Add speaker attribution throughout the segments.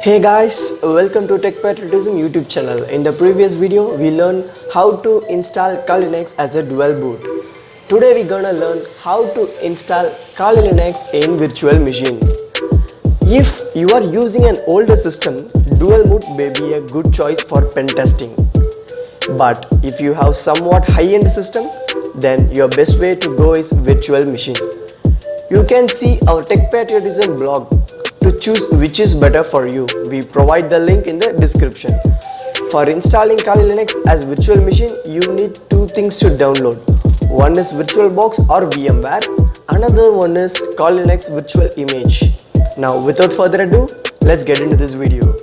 Speaker 1: Hey guys, welcome to Techpatriotism YouTube channel. In the previous video, we learned how to install Kali Linux as a dual boot. Today we're gonna learn how to install Kali Linux in virtual machine. If you are using an older system, dual boot may be a good choice for pen testing. But if you have somewhat high-end system, then your best way to go is virtual machine. You can see our Techpatriotism blog to choose which is better for you. We provide the link in the description. For installing Kali Linux as virtual machine, you need two things to download. One is VirtualBox or VMware. Another one is Kali Linux virtual image. Now without further ado, let's get into this video.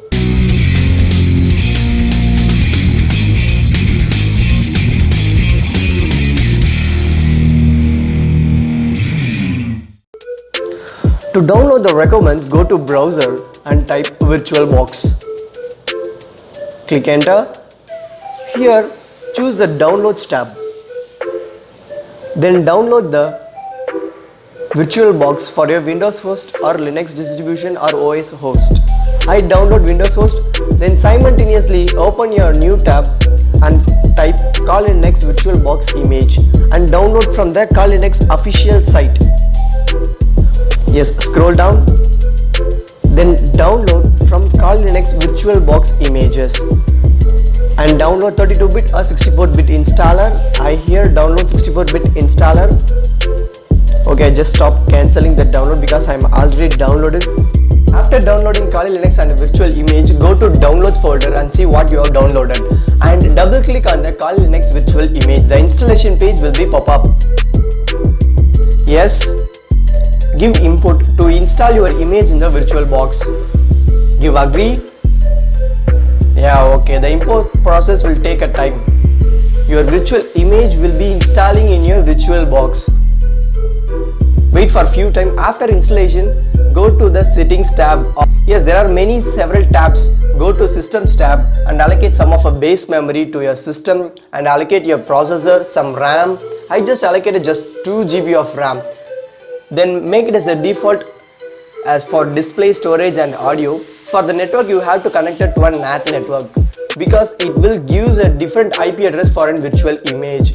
Speaker 1: To download the requirements, go to browser and type VirtualBox. Click enter. Here choose the downloads tab. Then download the VirtualBox for your Windows host or Linux distribution or OS host. I download Windows host. Then simultaneously open your new tab and type Kali Linux VirtualBox image and download from the Kali Linux official site. Yes, scroll down, then download from Kali Linux VirtualBox images and download 32-bit or 64-bit installer. I here download 64-bit installer. Okay, just stop cancelling the download because I am already downloaded. After downloading Kali Linux and virtual image, go to downloads folder and see what you have downloaded and double click on the Kali Linux virtual image. The installation page will be pop up. Yes. Give input to install your image in the VirtualBox. Give agree. Yeah, okay. The import process will take a time. Your virtual image will be installing in your VirtualBox. Wait for a few time. After installation, go to the settings tab. Yes, there are several tabs. Go to systems tab and allocate some of a base memory to your system and allocate your processor, some RAM. I just allocated just 2 GB of RAM. Then make it as a default as for display, storage and audio. For the network you have to connect it to a NAT network because it will give a different IP address for a virtual image.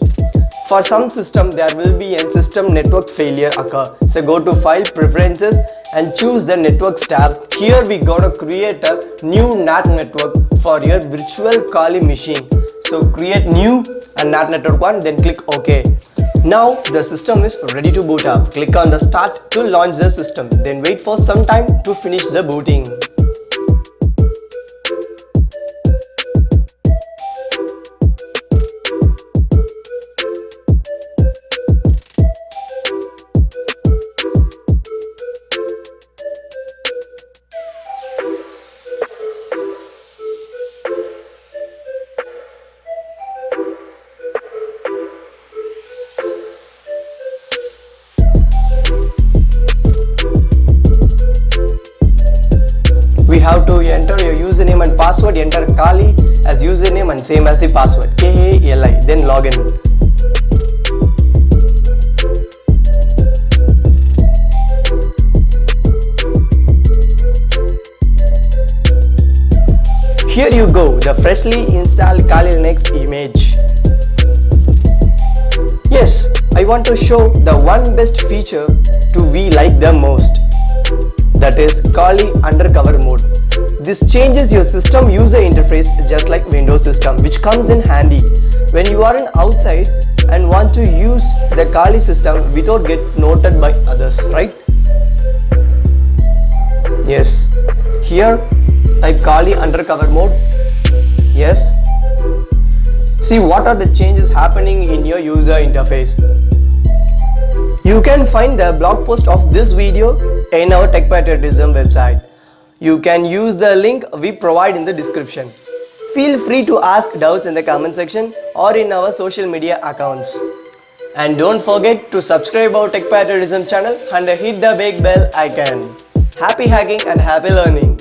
Speaker 1: For some system there will be a system network failure occur. So go to file preferences and choose the networks tab. Here we gotta create a new NAT network for your virtual Kali machine. So create new and NAT network one, then click OK. Now the system is ready to boot up. Click on the start to launch the system. Then wait for some time to finish the booting. We have to enter your username and password. Enter Kali as username and same as the password, Kali, then login. Here you go, the freshly installed Kali Linux image. Yes, I want to show the one best feature to we like the most. That is Kali undercover mode. This changes your system user interface just like Windows system, which comes in handy when you are outside and want to use the Kali system without get noted by others, right? Yes. Here type Kali undercover mode. Yes. See what are the changes happening in your user interface. You can find the blog post of this video in our Techpatriotism website. You can use the link we provide in the description. Feel free to ask doubts in the comment section or in our social media accounts. And don't forget to subscribe our Techpatriotism channel and hit the big bell icon. Happy hacking and happy learning.